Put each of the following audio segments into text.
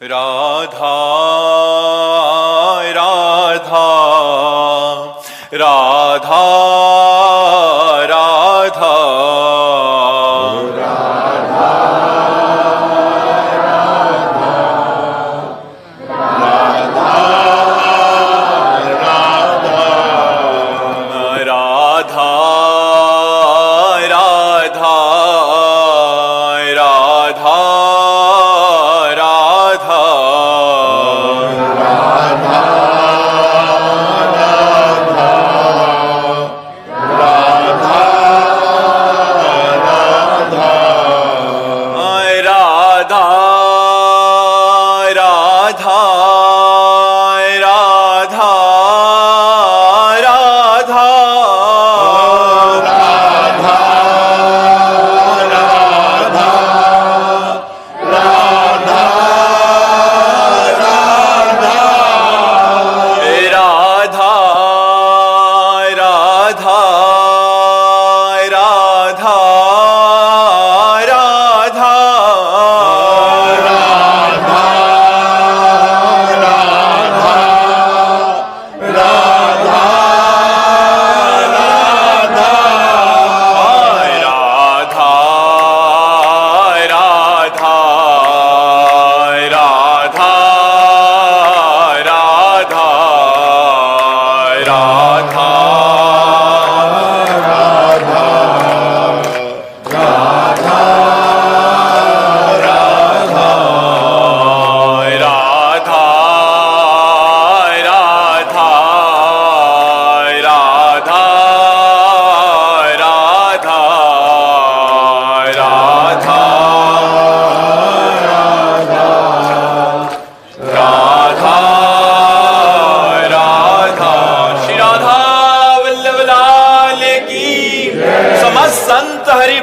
राधा राधा राधा राधा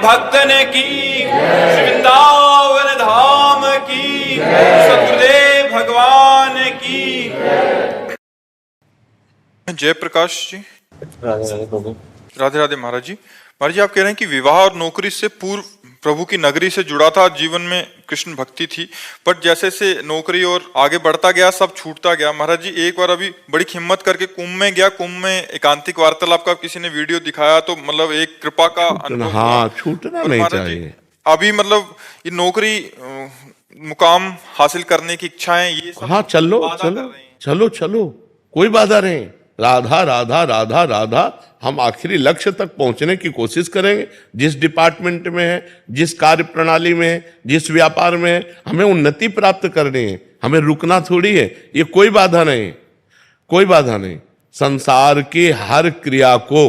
भक्तन की वृंदावन धाम की सतगुरुदेव भगवान की जय प्रकाश जी। राधे राधे प्रभु। राधे राधे महाराज जी। महाराज जी, आप कह रहे हैं कि विवाह और नौकरी से पूर्व प्रभु की नगरी से जुड़ा था, जीवन में कृष्ण भक्ति थी, बट जैसे से नौकरी और आगे बढ़ता गया सब छूटता गया। महाराज जी, एक बार अभी बड़ी हिम्मत करके कुंभ में गया, कुंभ में एकांतिक वार्तालाप का किसी ने वीडियो दिखाया, तो मतलब एक कृपा का अनुभव। हाँ, छूटना नहीं चाहिए। अभी मतलब ये नौकरी मुकाम हासिल करने की इच्छाएं, ये सब हाँ, चलो, कोई बाधा नहीं। राधा राधा राधा राधा, हम आखिरी लक्ष्य तक पहुंचने की कोशिश करेंगे। जिस डिपार्टमेंट में है, जिस कार्य प्रणाली में है, जिस व्यापार में है, हमें उन्नति प्राप्त करनी है, हमें रुकना थोड़ी है। ये कोई बाधा नहीं। संसार की हर क्रिया को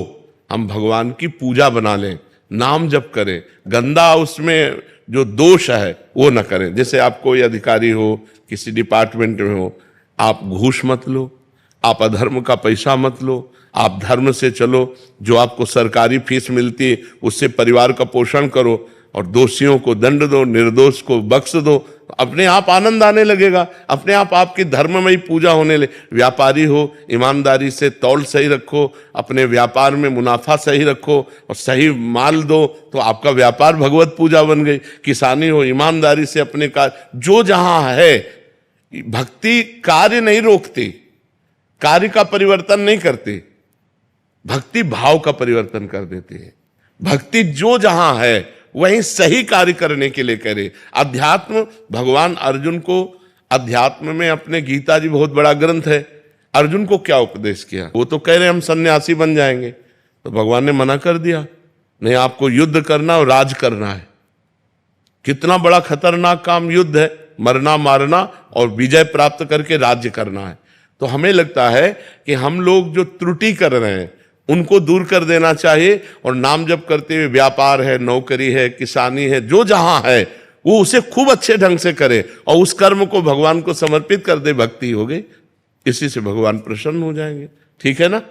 हम भगवान की पूजा बना लें, नाम जप करें, गंदा उसमें जो दोष है वो न करें। जैसे आप कोई अधिकारी हो, किसी डिपार्टमेंट में हो, आप घूस मत लो, आप अधर्म का पैसा मत लो, आप धर्म से चलो। जो आपको सरकारी फीस मिलती है उससे परिवार का पोषण करो और दोषियों को दंड दो, निर्दोष को बख्श दो। अपने आप आनंद आने लगेगा, अपने आप आपकी धर्ममयी पूजा होने लगे। व्यापारी हो, ईमानदारी से तौल सही रखो, अपने व्यापार में मुनाफा सही रखो और सही माल दो, तो आपका व्यापार भगवत पूजा बन गई। किसानी हो, ईमानदारी से अपने कार्य, जो जहां है, भक्ति कार्य नहीं रोकती, कार्य का परिवर्तन नहीं करती, भक्ति भाव का परिवर्तन कर देती है। भक्ति जो जहां है वहीं सही कार्य करने के लिए करे। अध्यात्म, भगवान अर्जुन को अध्यात्म में, अपने गीता जी बहुत बड़ा ग्रंथ है, अर्जुन को क्या उपदेश किया? वो तो कह रहे हम सन्यासी बन जाएंगे, तो भगवान ने मना कर दिया, नहीं, आपको युद्ध करना और राज करना है। कितना बड़ा खतरनाक काम युद्ध है, मरना मारना और विजय प्राप्त करके राज्य करना है। तो हमें लगता है कि हम लोग जो त्रुटि कर रहे हैं उनको दूर कर देना चाहिए और नाम जप करते हुए व्यापार है, नौकरी है, किसानी है, जो जहां है वो उसे खूब अच्छे ढंग से करे और उस कर्म को भगवान को समर्पित कर दे। भक्ति हो गई, इसी से भगवान प्रसन्न हो जाएंगे। ठीक है ना?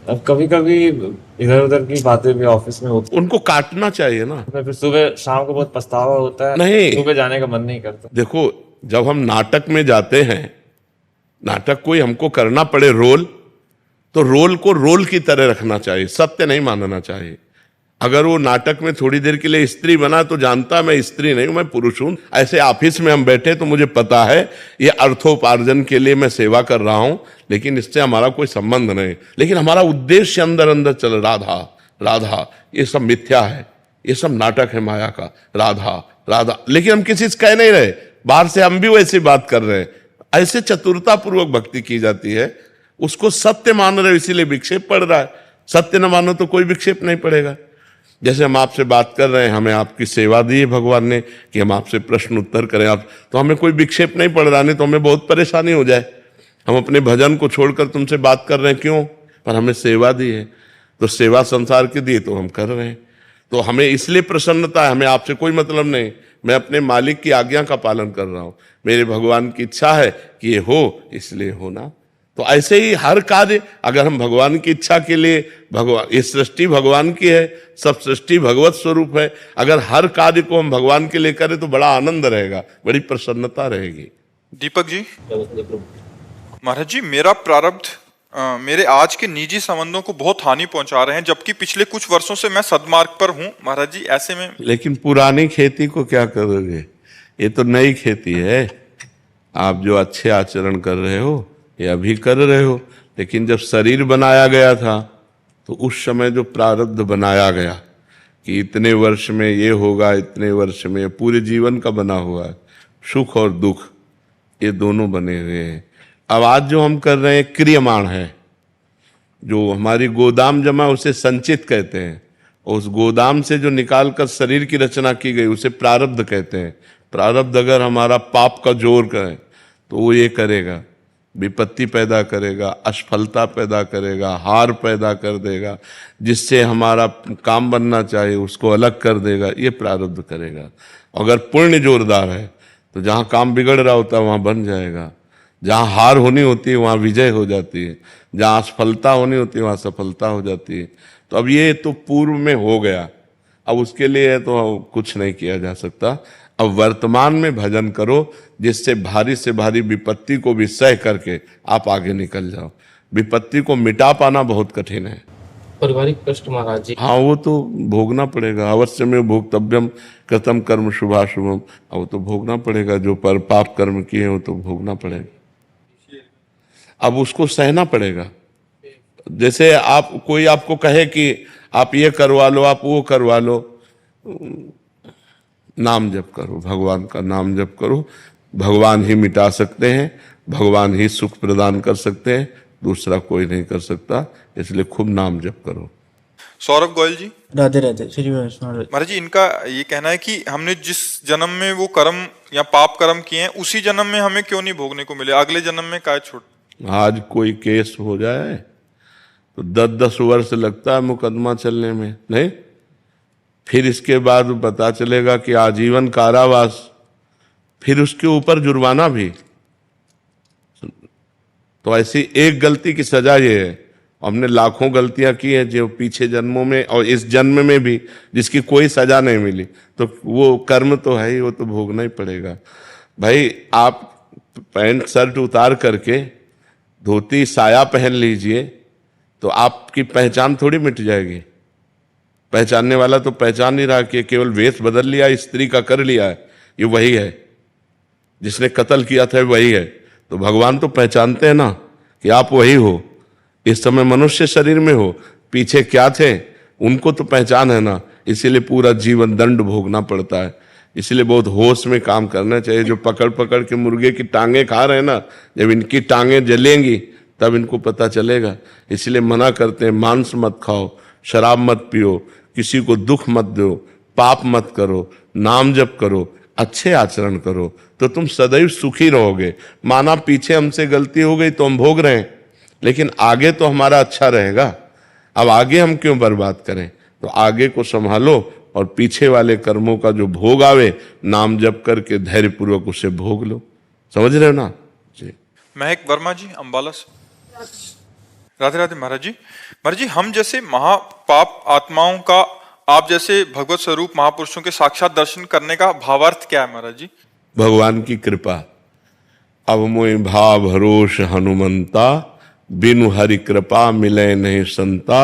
अब कभी कभी इधर उधर की बातें भी ऑफिस में होती, उनको काटना चाहिए ना। फिर सुबह शाम को बहुत पछतावा होता है, नहीं, सुबह जाने का मन नहीं करता। देखो, जब हम नाटक में जाते हैं, नाटक कोई हमको करना पड़े रोल, तो रोल को रोल की तरह रखना चाहिए, सत्य नहीं मानना चाहिए। अगर वो नाटक में थोड़ी देर के लिए स्त्री बना तो जानता मैं स्त्री नहीं हूं, मैं पुरुष हूं। ऐसे ऑफिस में हम बैठे तो मुझे पता है ये अर्थोपार्जन के लिए मैं सेवा कर रहा हूं, लेकिन इससे हमारा कोई संबंध नहीं। लेकिन हमारा उद्देश्य अंदर अंदर चल, राधा राधा, ये सब मिथ्या है, ये सब नाटक है माया का, राधा राधा। लेकिन हम किसी से कह नहीं रहे, बाहर से हम भी वैसी बात कर रहे हैं। ऐसे चतुरता पूर्वक भक्ति की जाती है। उसको सत्य मान रहे हो इसीलिए विक्षेप पड़ रहा है। सत्य न मानो तो कोई विक्षेप नहीं पड़ेगा। जैसे हम आपसे बात कर रहे हैं, हमें आपकी सेवा दी है भगवान ने कि हम आपसे प्रश्न उत्तर करें, आप तो हमें कोई विक्षेप नहीं पड़ रहा, नहीं तो हमें बहुत परेशानी हो जाए। हम अपने भजन को छोड़कर तुमसे बात कर रहे हैं, क्यों? पर हमें सेवा दी है, तो सेवा संसार की दी तो हम कर रहे हैं। तो हमें इसलिए प्रसन्नता है, हमें आपसे कोई मतलब नहीं। मैं अपने मालिक की आज्ञा का पालन कर रहा हूं, मेरे भगवान की इच्छा है कि ये हो, इसलिए होना। तो ऐसे ही हर कार्य अगर हम भगवान की इच्छा के लिए, भगवान, ये सृष्टि भगवान की है, सब सृष्टि भगवत स्वरूप है, अगर हर कार्य को हम भगवान के लिए करें तो बड़ा आनंद रहेगा, बड़ी प्रसन्नता रहेगी। दीपक जी, महाराज जी, मेरा प्रारब्ध मेरे आज के निजी संबंधों को बहुत हानि पहुंचा रहे हैं, जबकि पिछले कुछ वर्षों से मैं सद्मार्ग पर हूं। महाराज जी, ऐसे में लेकिन पुरानी खेती को क्या करोगे? ये तो नई खेती है। आप जो अच्छे आचरण कर रहे हो ये अभी कर रहे हो, लेकिन जब शरीर बनाया गया था तो उस समय जो प्रारब्ध बनाया गया कि इतने वर्ष में ये होगा, इतने वर्ष में, पूरे जीवन का बना हुआ है, सुख और दुख ये दोनों बने हुए हैं। अब आज जो हम कर रहे हैं क्रियमाण है, जो हमारी गोदाम जमा उसे संचित कहते हैं, और उस गोदाम से जो निकाल कर शरीर की रचना की गई उसे प्रारब्ध कहते हैं। प्रारब्ध अगर हमारा पाप का जोर करे तो वो ये करेगा, विपत्ति पैदा करेगा, असफलता पैदा करेगा, हार पैदा कर देगा, जिससे हमारा काम बनना चाहिए उसको अलग कर देगा, ये प्रारब्ध करेगा। अगर पुण्य जोरदार है तो जहाँ काम बिगड़ रहा होता है वहाँ बन जाएगा, जहाँ हार होनी होती है वहाँ विजय हो जाती है, जहाँ असफलता होनी होती है वहाँ सफलता हो जाती है। तो अब ये तो पूर्व में हो गया, अब उसके लिए तो कुछ नहीं किया जा सकता। अब वर्तमान में भजन करो जिससे भारी से भारी विपत्ति को भी सह करके आप आगे निकल जाओ। विपत्ति को मिटा पाना बहुत कठिन है। पारिवारिक कष्ट महाराज जी, हाँ, वो तो भोगना पड़ेगा। अवश्य में भोक्तव्यम कृतम कर्म शुभाशुभम, वो तो भोगना पड़ेगा। जो पर पाप कर्म किए वो तो भोगना पड़ेगा। अब उसको सहना पड़ेगा। जैसे आप, कोई आपको कहे कि आप ये करवा लो, आप वो करवा लो, नाम जप करो, भगवान का नाम जप करो। भगवान ही मिटा सकते हैं, भगवान ही सुख प्रदान कर सकते हैं, दूसरा कोई नहीं कर सकता। इसलिए खूब नाम जप करो। सौरभ गोयल जी, राधे राधे। श्री वैष्णव महाराज जी, इनका ये कहना है कि हमने जिस जन्म में वो कर्म या पाप कर्म किए हैं उसी जन्म में हमें क्यों नहीं भोगने को मिले, अगले जन्म में काय छूट। आज कोई केस हो जाए तो 10-10 वर्ष लगता है मुकदमा चलने में, नहीं? फिर इसके बाद पता चलेगा कि आजीवन कारावास, फिर उसके ऊपर जुर्माना भी। तो ऐसी एक गलती की सजा ये है। हमने लाखों गलतियां की हैं जो पीछे जन्मों में और इस जन्म में भी, जिसकी कोई सजा नहीं मिली, तो वो कर्म तो है ही, वो तो भोगना ही पड़ेगा। भाई, आप पैंट शर्ट उतार करके धोती साया पहन लीजिए तो आपकी पहचान थोड़ी मिट जाएगी। पहचानने वाला तो पहचान नहीं रहा कि केवल वेश बदल लिया, स्त्री का कर लिया है, ये वही है, जिसने कत्ल किया था वही है। तो भगवान तो पहचानते हैं ना कि आप वही हो, इस समय मनुष्य शरीर में हो, पीछे क्या थे उनको तो पहचान है ना। इसीलिए पूरा जीवन दंड भोगना पड़ता है। इसलिए बहुत होश में काम करना चाहिए। जो पकड़ पकड़ के मुर्गे की टांगे खा रहे हैं ना, जब इनकी टांगे जलेंगी तब इनको पता चलेगा। इसलिए मना करते हैं, मांस मत खाओ, शराब मत पियो, किसी को दुख मत दो, पाप मत करो, नाम जप करो, अच्छे आचरण करो, तो तुम सदैव सुखी रहोगे। माना पीछे हमसे गलती हो गई तो हम भोग रहे हैं, लेकिन आगे तो हमारा अच्छा रहेगा। अब आगे हम क्यों बर्बाद करें? तो आगे को संभालो और पीछे वाले कर्मों का जो भोग आवे, नाम जप करके धैर्यपूर्वक उसे भोग लो। समझ रहे हो ना जी? महक वर्मा जी, अंबाला से। राधे राधे महाराज जी। महाराज जी, हम जैसे महापाप आत्माओं का आप जैसे भगवत स्वरूप महापुरुषों के साक्षात दर्शन करने का भावार्थ क्या है महाराज जी? भगवान की कृपा। अब मोहि भाव भरोस हनुमंता, बिनु हरि कृपा मिले नहीं संता।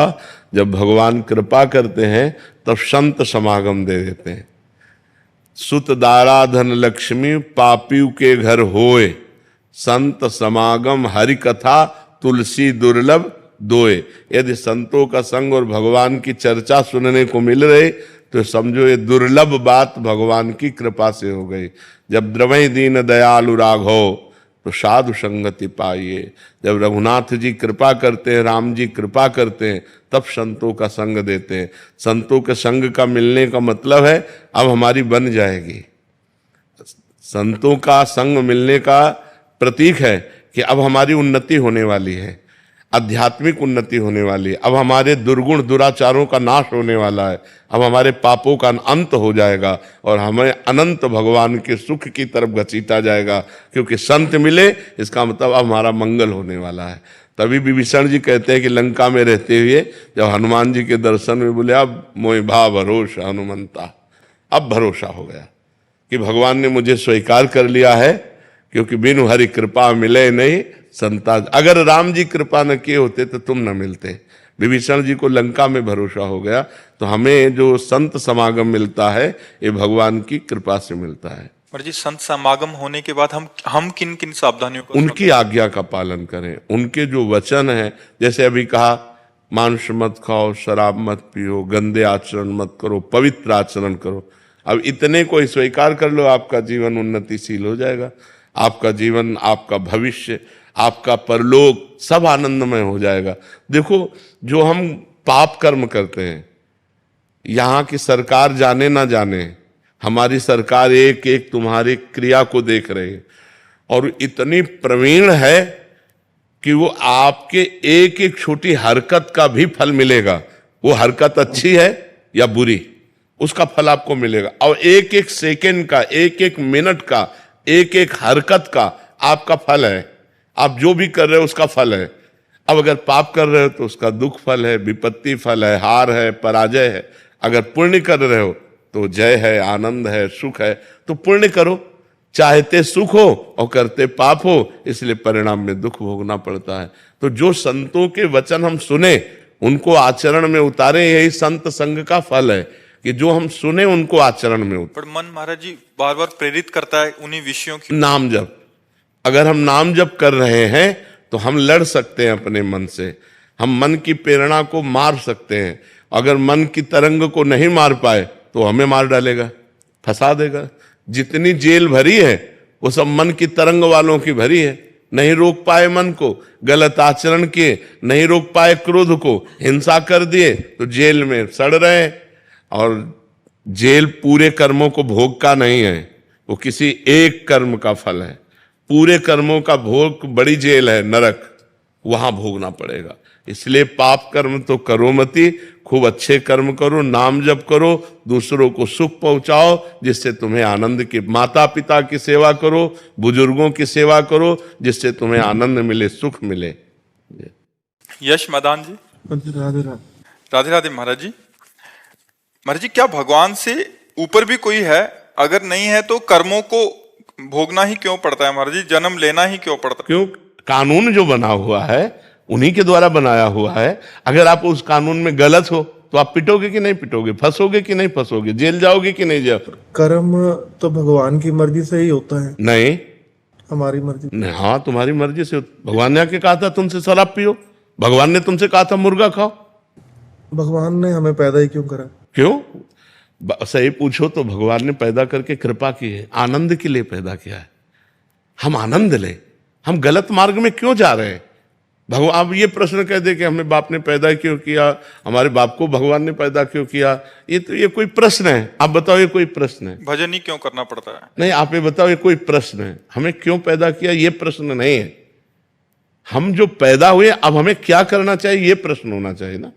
जब भगवान कृपा करते हैं तब संत समागम दे देते हैं। सुत दारा धन लक्ष्मी पापियों के घर होए, संत समागम हरि कथा तुलसी दुर्लभ दोए। यदि संतों का संग और भगवान की चर्चा सुनने को मिल रही तो समझो ये दुर्लभ बात भगवान की कृपा से हो गई। जब द्रवै दीन दयालु राघव तो साधु संगति पाइए। जब रघुनाथ जी कृपा करते हैं, राम जी कृपा करते हैं, तब संतों का संग देते हैं। संतों के संग का मिलने का मतलब है अब हमारी बन जाएगी। संतों का संग मिलने का प्रतीक है कि अब हमारी उन्नति होने वाली है, आध्यात्मिक उन्नति होने वाली है। अब हमारे दुर्गुण दुराचारों का नाश होने वाला है, अब हमारे पापों का अंत हो जाएगा और हमें अनंत भगवान के सुख की तरफ घसीटा जाएगा। क्योंकि संत मिले इसका मतलब अब हमारा मंगल होने वाला है। तभी विभीषण जी कहते हैं कि लंका में रहते हुए जब हनुमान जी के दर्शन में बोले अब मोहि भा भरोसा हनुमंता, अब भरोसा हो गया कि भगवान ने मुझे स्वीकार कर लिया है। क्योंकि बिनु हरि कृपा मिले नहीं संता। अगर राम जी कृपा न किए होते तो तुम न मिलते। विभीषण जी को लंका में भरोसा हो गया। तो हमें जो संत समागम मिलता है ये भगवान की कृपा से मिलता है। पर जी संत समागम होने के बाद हम किन किन सावधानियों को उनकी आज्ञा का पालन करें। उनके जो वचन है, जैसे अभी कहा मांस मत खाओ, शराब मत पियो, गंदे आचरण मत करो, पवित्र आचरण करो। अब इतने को स्वीकार कर लो, आपका जीवन उन्नतिशील हो जाएगा। आपका जीवन, आपका भविष्य, आपका परलोक सब आनंदमय हो जाएगा। देखो जो हम पाप कर्म करते हैं, यहाँ की सरकार जाने ना जाने, हमारी सरकार एक एक तुम्हारी क्रिया को देख रही है और इतनी प्रवीण है कि वो आपके एक एक छोटी हरकत का भी फल मिलेगा। वो हरकत अच्छी है या बुरी, उसका फल आपको मिलेगा। और एक एक सेकंड का, एक एक मिनट का, एक एक हरकत का आपका फल है। आप जो भी कर रहे हो उसका फल है। अब अगर पाप कर रहे हो तो उसका दुख फल है, विपत्ति फल है, हार है, पराजय है। अगर पुण्य कर रहे हो तो जय है, आनंद है, सुख है। तो पुण्य करो, चाहते सुख हो और करते पाप हो, इसलिए परिणाम में दुख भोगना पड़ता है। तो जो संतों के वचन हम सुने उनको आचरण में उतारे, यही संत संग का फल है कि जो हम सुने उनको आचरण में उतारे। पर मन महाराज जी बार बार प्रेरित करता है उन्हीं विषयों की। नाम जप, अगर हम नाम जप कर रहे हैं तो हम लड़ सकते हैं अपने मन से, हम मन की प्रेरणा को मार सकते हैं। अगर मन की तरंग को नहीं मार पाए तो हमें मार डालेगा, फंसा देगा। जितनी जेल भरी है वो सब मन की तरंग वालों की भरी है। नहीं रोक पाए मन को, गलत आचरण किए, नहीं रोक पाए क्रोध को, हिंसा कर दिए तो जेल में सड़ रहे हैं। और जेल पूरे कर्मों को भोग का नहीं है, वो किसी एक कर्म का फल है। पूरे कर्मों का भोग बड़ी जेल है, नरक, वहां भोगना पड़ेगा। इसलिए पाप कर्म तो करो मती, खूब अच्छे कर्म करो, नाम जप करो, दूसरों को सुख पहुंचाओ जिससे तुम्हें आनंद की, माता पिता की सेवा करो, बुजुर्गों की सेवा करो जिससे तुम्हें आनंद मिले, सुख मिले। यश मदान जी, राधे राधे। राधे राधे महाराज जी। महाराज जी क्या भगवान से ऊपर भी कोई है? अगर नहीं है तो कर्मों को भोगना ही क्यों पड़ता है महाराज जी? जन्म लेना ही क्यों पड़ता है? क्यों? कानून जो बना हुआ है उन्हीं के द्वारा बनाया हुआ है। अगर आप उस कानून में गलत हो तो आप पिटोगे कि नहीं पिटोगे, फंसोगे कि नहीं फंसोगे, जेल जाओगे कि नहीं जाओगे? कर्म तो भगवान की मर्जी से ही होता है, नहीं, हमारी मर्जी नहीं। हाँ, तुम्हारी मर्जी से। भगवान ने आके कहा था तुमसे शराब पियो, भगवान ने तुमसे कहा था मुर्गा खाओ। भगवान ने हमें पैदा ही क्यों करा? क्यों? सही पूछो तो भगवान ने पैदा करके कृपा की है, आनंद के लिए पैदा किया है। हम आनंद ले, हम गलत मार्ग में क्यों जा रहे हैं? भगवान अब ये प्रश्न कह दे कि हमें बाप ने पैदा क्यों किया, हमारे बाप को भगवान ने पैदा क्यों किया, ये कोई प्रश्न है? आप बताओ, ये कोई प्रश्न है? भजन ही क्यों करना पड़ता है? नहीं, आप ये बताओ, ये कोई प्रश्न है? हमें क्यों पैदा किया ये प्रश्न नहीं है। हम जो पैदा हुए अब हमें क्या करना चाहिए ये प्रश्न होना चाहिए ना।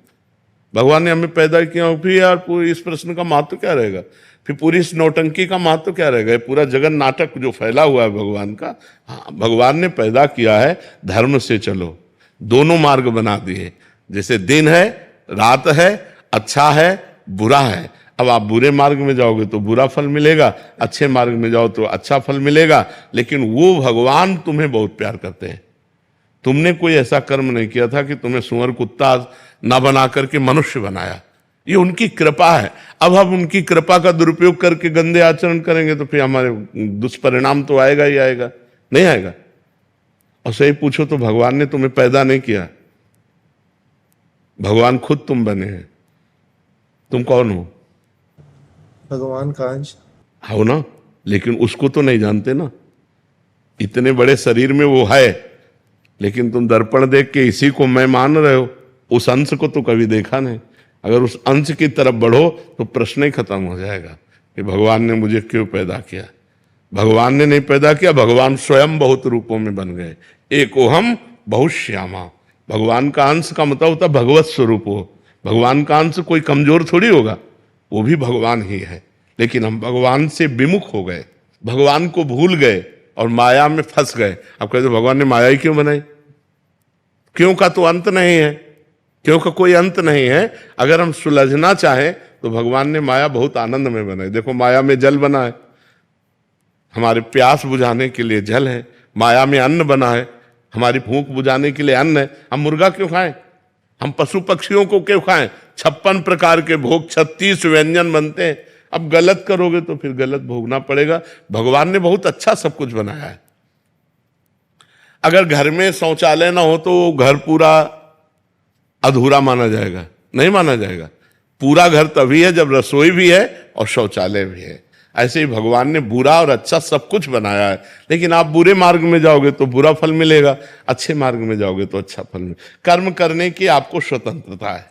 भगवान ने हमें पैदा किया, फिर यार पूरी इस प्रश्न का महत्व क्या रहेगा? फिर पूरी इस नौटंकी का महत्व क्या रहेगा? पूरा जगन नाटक जो फैला हुआ है भगवान का। हाँ, भगवान ने पैदा किया है, धर्म से चलो, दोनों मार्ग बना दिए। जैसे दिन है, रात है, अच्छा है, बुरा है। अब आप बुरे मार्ग में जाओगे तो बुरा फल मिलेगा, अच्छे मार्ग में जाओ तो अच्छा फल मिलेगा। लेकिन वो भगवान तुम्हें बहुत प्यार करते हैं, तुमने कोई ऐसा कर्म नहीं किया था कि तुम्हें सुअर कुत्ता ना बना करके मनुष्य बनाया। ये उनकी कृपा है। अब हम उनकी कृपा का दुरुपयोग करके गंदे आचरण करेंगे तो फिर हमारे दुष्परिणाम तो आएगा ही आएगा, नहीं आएगा। और सही पूछो तो भगवान ने तुम्हें पैदा नहीं किया, भगवान खुद तुम बने हैं। तुम कौन हो? भगवान का अंश। हो ना, लेकिन उसको तो नहीं जानते ना। इतने बड़े शरीर में वो है, लेकिन तुम दर्पण देख के इसी को मैं मान रहे हो, उस अंश को तो कभी देखा नहीं। अगर उस अंश की तरफ बढ़ो तो प्रश्न ही खत्म हो जाएगा कि भगवान ने मुझे क्यों पैदा किया। भगवान ने नहीं पैदा किया, भगवान स्वयं बहुत रूपों में बन गए। एकोहम बहुत श्यामा। भगवान का अंश का मतलब होता भगवत स्वरूप हो। भगवान का अंश कोई कमजोर थोड़ी होगा, वो भी भगवान ही है। लेकिन हम भगवान से विमुख हो गए, भगवान को भूल गए और माया में फंस गए। अब कहते भगवान ने माया ही क्यों बनाई? क्यों का तो अंत नहीं है, क्यों का कोई अंत नहीं है। अगर हम सुलझना चाहें तो भगवान ने माया बहुत आनंद में बनाई। देखो माया में जल बना है, हमारे प्यास बुझाने के लिए जल है। माया में अन्न बना है, हमारी भूख बुझाने के लिए अन्न है। हम मुर्गा क्यों खाएं? हम पशु पक्षियों को क्यों खाएं? 56 प्रकार के भोग, 36 व्यंजन बनते हैं। अब गलत करोगे तो फिर गलत भोगना पड़ेगा। भगवान ने बहुत अच्छा सब कुछ बनाया है। अगर घर में शौचालय ना हो तो घर पूरा अधूरा माना जाएगा? नहीं माना जाएगा। पूरा घर तभी है जब रसोई भी है और शौचालय भी है। ऐसे ही भगवान ने बुरा और अच्छा सब कुछ बनाया है। लेकिन आप बुरे मार्ग में जाओगे तो बुरा फल मिलेगा, अच्छे मार्ग में जाओगे तो अच्छा फल मिलेगा। कर्म करने की आपको स्वतंत्रता है।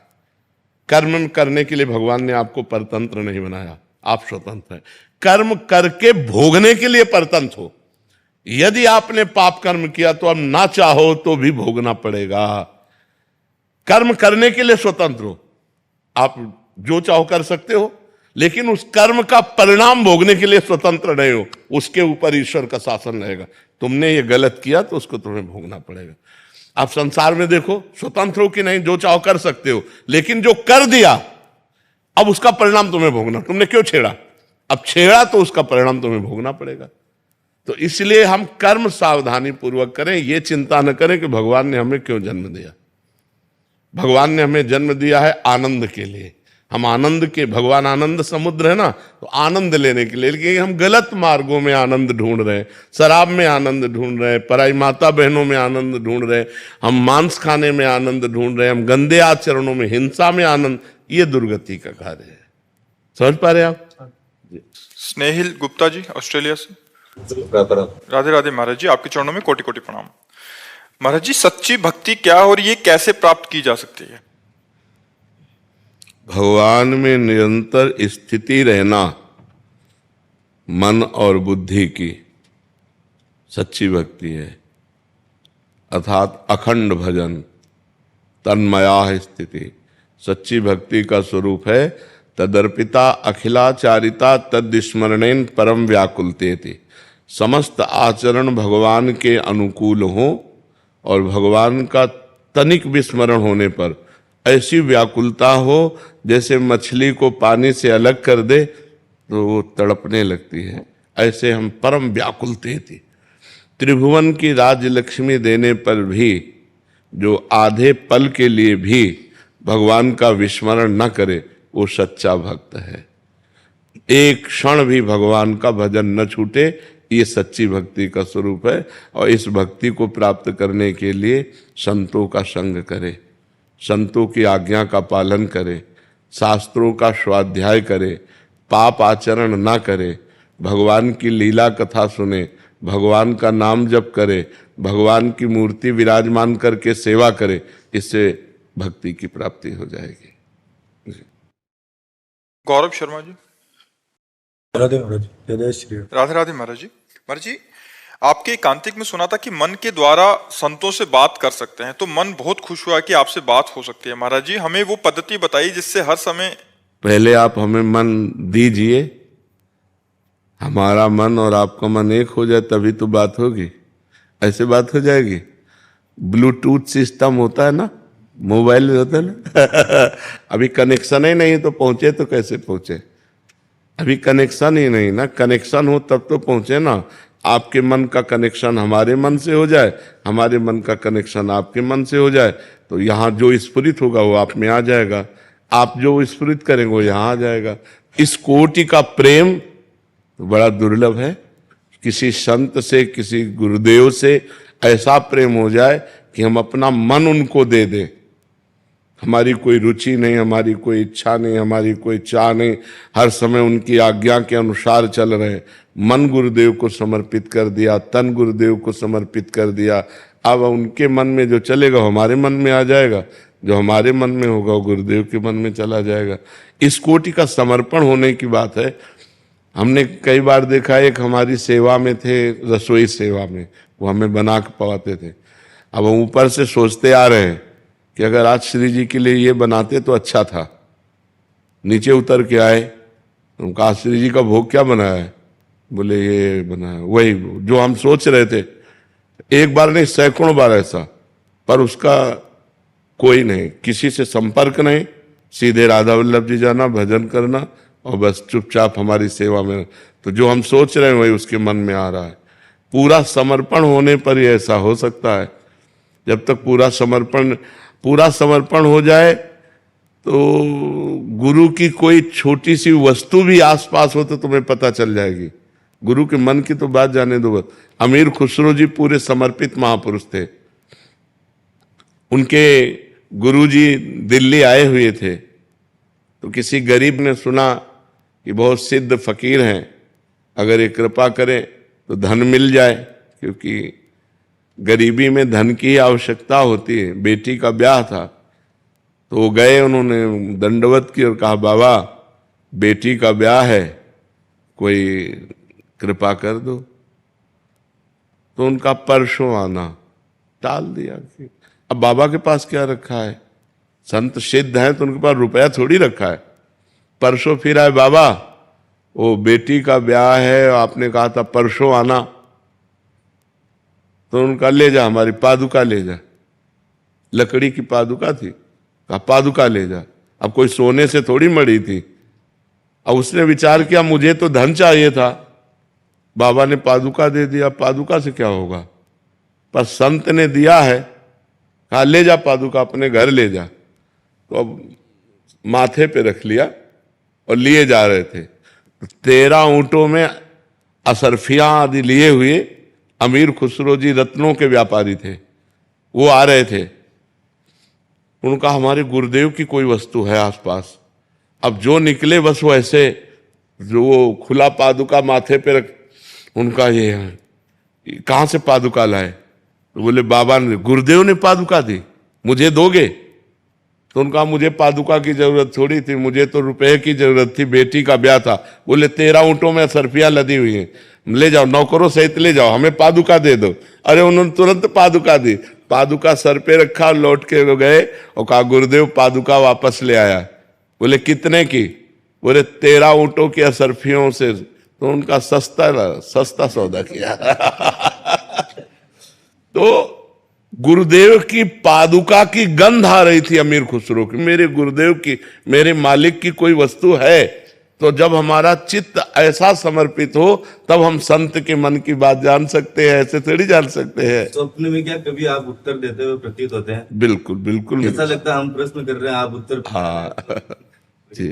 कर्म करने के लिए भगवान ने आपको परतंत्र नहीं बनाया, आप स्वतंत्र हैं। कर्म करके भोगने के लिए परतंत्र हो। यदि आपने पाप कर्म किया तो अब ना चाहो तो भी भोगना पड़ेगा। कर्म करने के लिए स्वतंत्र हो, आप जो चाहो कर सकते हो, लेकिन उस कर्म का परिणाम भोगने के लिए स्वतंत्र नहीं हो। उसके ऊपर ईश्वर का शासन रहेगा। तुमने ये गलत किया तो उसको तुम्हें भोगना पड़ेगा। आप संसार में देखो, स्वतंत्र हो कि नहीं, जो चाहो कर सकते हो, लेकिन जो कर दिया अब उसका परिणाम तुम्हें भोगना। तुमने क्यों छेड़ा? अब छेड़ा तो उसका परिणाम तुम्हें भोगना पड़ेगा। तो इसलिए हम कर्म सावधानी पूर्वक करें, ये चिंता न करें कि भगवान ने हमें क्यों जन्म दिया। भगवान ने हमें जन्म दिया है आनंद के लिए। हम आनंद के, भगवान आनंद समुद्र है ना, तो आनंद लेने के लिए। लेकिन हम गलत मार्गों में आनंद ढूंढ रहे हैं, शराब में आनंद ढूंढ रहे हैं, पराई माता बहनों में आनंद ढूंढ रहे हैं, हम मांस खाने में आनंद ढूंढ रहे हैं, हम गंदे आचरणों में, हिंसा में आनंद। ये दुर्गति का कार्य है। समझ पा रहे आप? स्नेहिल गुप्ता जी ऑस्ट्रेलिया से। राधे राधे महाराज जी, आपके चरणों में कोटि कोटि प्रणाम। महाराज जी, सच्ची भक्ति क्या है और ये कैसे प्राप्त की जा सकती है? भगवान में निरंतर स्थिति रहना, मन और बुद्धि की, सच्ची भक्ति है। अर्थात अखंड भजन, तन्मया स्थिति सच्ची भक्ति का स्वरूप है। तदर्पिता अखिलाचारिता तद्स्मरणेन परम व्याकुलतेति। समस्त आचरण भगवान के अनुकूल हो और भगवान का तनिक विस्मरण होने पर ऐसी व्याकुलता हो जैसे मछली को पानी से अलग कर दे तो वो तड़पने लगती है। ऐसे हम परम व्याकुलते थे। त्रिभुवन की राजलक्ष्मी देने पर भी जो आधे पल के लिए भी भगवान का विस्मरण न करे वो सच्चा भक्त है। एक क्षण भी भगवान का भजन न छूटे, ये सच्ची भक्ति का स्वरूप है। और इस भक्ति को प्राप्त करने के लिए संतों का संग करे, संतों की आज्ञा का पालन करे, शास्त्रों का स्वाध्याय करे, पाप आचरण ना करे, भगवान की लीला कथा सुने, भगवान का नाम जप करे, भगवान की मूर्ति विराजमान करके सेवा करे। इससे भक्ति की प्राप्ति हो जाएगी। गौरव शर्मा जी। राधे महाराज, जय श्री राम। राधे राधे महाराज जी। महाराज जी, आपके एकांतिक में सुना था कि मन के द्वारा संतों से बात कर सकते हैं, तो मन बहुत खुश हुआ कि आपसे बात हो सकती है। महाराज जी, हमें वो पद्धति बताइए जिससे हर समय। पहले आप हमें मन दीजिए, हमारा मन और आपका मन एक हो जाए तभी तो बात होगी। ऐसे बात हो जाएगी? ब्लूटूथ सिस्टम होता है ना, मोबाइल में होता है ना अभी कनेक्शन ही नहीं तो पहुंचे तो कैसे पहुंचे? अभी कनेक्शन ही नहीं ना, कनेक्शन हो तब तो पहुंचे ना। आपके मन का कनेक्शन हमारे मन से हो जाए, हमारे मन का कनेक्शन आपके मन से हो जाए, तो यहाँ जो स्फुरित होगा वो आप में आ जाएगा, आप जो स्फुरित करेंगे वो यहाँ आ जाएगा। इस कोटि का प्रेम बड़ा दुर्लभ है। किसी संत से, किसी गुरुदेव से ऐसा प्रेम हो जाए कि हम अपना मन उनको दे दें, हमारी कोई रुचि नहीं, हमारी कोई इच्छा नहीं, हमारी कोई चाह नहीं, हर समय उनकी आज्ञा के अनुसार चल रहे हैं। मन गुरुदेव को समर्पित कर दिया, तन गुरुदेव को समर्पित कर दिया, अब उनके मन में जो चलेगा हमारे मन में आ जाएगा, जो हमारे मन में होगा वो गुरुदेव के मन में चला जाएगा। इस कोटि का समर्पण होने की बात है। हमने कई बार देखा, एक हमारी सेवा में थे, रसोई सेवा में, वो हमें बना के पवाते थे। अब हम ऊपर से सोचते आ रहे हैं कि अगर आज श्री जी के लिए ये बनाते तो अच्छा था। नीचे उतर के आए, उनका श्री जी का भोग क्या बनाया है? बोले ये बनाया, वही जो हम सोच रहे थे। एक बार नहीं, सैकड़ों बार ऐसा, पर उसका कोई नहीं, किसी से संपर्क नहीं, सीधे राधा वल्लभ जी जाना, भजन करना और बस चुपचाप हमारी सेवा में। तो जो हम सोच रहे हैं वही उसके मन में आ रहा है। पूरा समर्पण होने पर ही ऐसा हो सकता है। जब तक पूरा समर्पण हो जाए तो गुरु की कोई छोटी सी वस्तु भी आसपास हो तो तुम्हें पता चल जाएगी। गुरु के मन की तो बात जाने दो। बस अमीर खुसरो जी पूरे समर्पित महापुरुष थे। उनके गुरुजी दिल्ली आए हुए थे, तो किसी गरीब ने सुना कि बहुत सिद्ध फकीर हैं, अगर ये कृपा करें तो धन मिल जाए, क्योंकि गरीबी में धन की आवश्यकता होती है। बेटी का ब्याह था, तो वो गए, उन्होंने दंडवत की और कहा, बाबा बेटी का ब्याह है, कोई कृपा कर दो। तो उनका परसों आना टाल दिया। अब बाबा के पास क्या रखा है? संत सिद्ध हैं तो उनके पास रुपया थोड़ी रखा है। परसों फिर आए, बाबा वो बेटी का ब्याह है, आपने कहा था परसों आना, तो उनका ले जा, हमारी पादुका ले जा। लकड़ी की पादुका थी, कहा पादुका ले जा। अब कोई सोने से थोड़ी मड़ी थी। अब उसने विचार किया, मुझे तो धन चाहिए था, बाबा ने पादुका दे दिया, पादुका से क्या होगा, पर संत ने दिया है, कहा ले जा पादुका, अपने घर ले जा। तो अब माथे पे रख लिया और लिए जा रहे थे। 13 ऊंटों में असरफियां आदि लिए हुए अमीर खुसरो जी रत्नों के व्यापारी थे, वो आ रहे थे। उनका हमारे गुरुदेव की कोई वस्तु है आसपास। अब जो निकले बस वो ऐसे, जो वो खुला पादुका माथे पे रख, उनका ये कहाँ से पादुका लाए? तो बोले बाबा ने, गुरुदेव ने पादुका दी, मुझे दोगे? तो उनका मुझे पादुका की जरूरत थोड़ी थी, मुझे तो रुपए की जरूरत थी, बेटी का ब्याह था। बोले 13 ऊंटों में सरफियां लदी हुई हैं, ले जाओ, नौकरों सहित ले जाओ, हमें पादुका दे दो। अरे उन्होंने तुरंत पादुका दी, पादुका सर पे रखा, लौट के गए और कहा गुरुदेव पादुका वापस ले आया। बोले कितने की? बोले 13 ऊंटों की असरफियों से। तो उनका सस्ता सौदा किया। तो गुरुदेव की पादुका की गंध आ रही थी अमीर खुसरो की, मेरे गुरुदेव की, मेरे मालिक की कोई वस्तु है। तो जब हमारा चित्त ऐसा समर्पित हो तब हम संत के मन की बात जान सकते हैं, ऐसे थोड़ी जान सकते हैं। स्वप्न में क्या कभी आप उत्तर देते हुए प्रतीत होते हैं? बिल्कुल बिल्कुल। ऐसा लगता है हम प्रश्न कर रहे हैं, आप उत्तर। हाँ जी।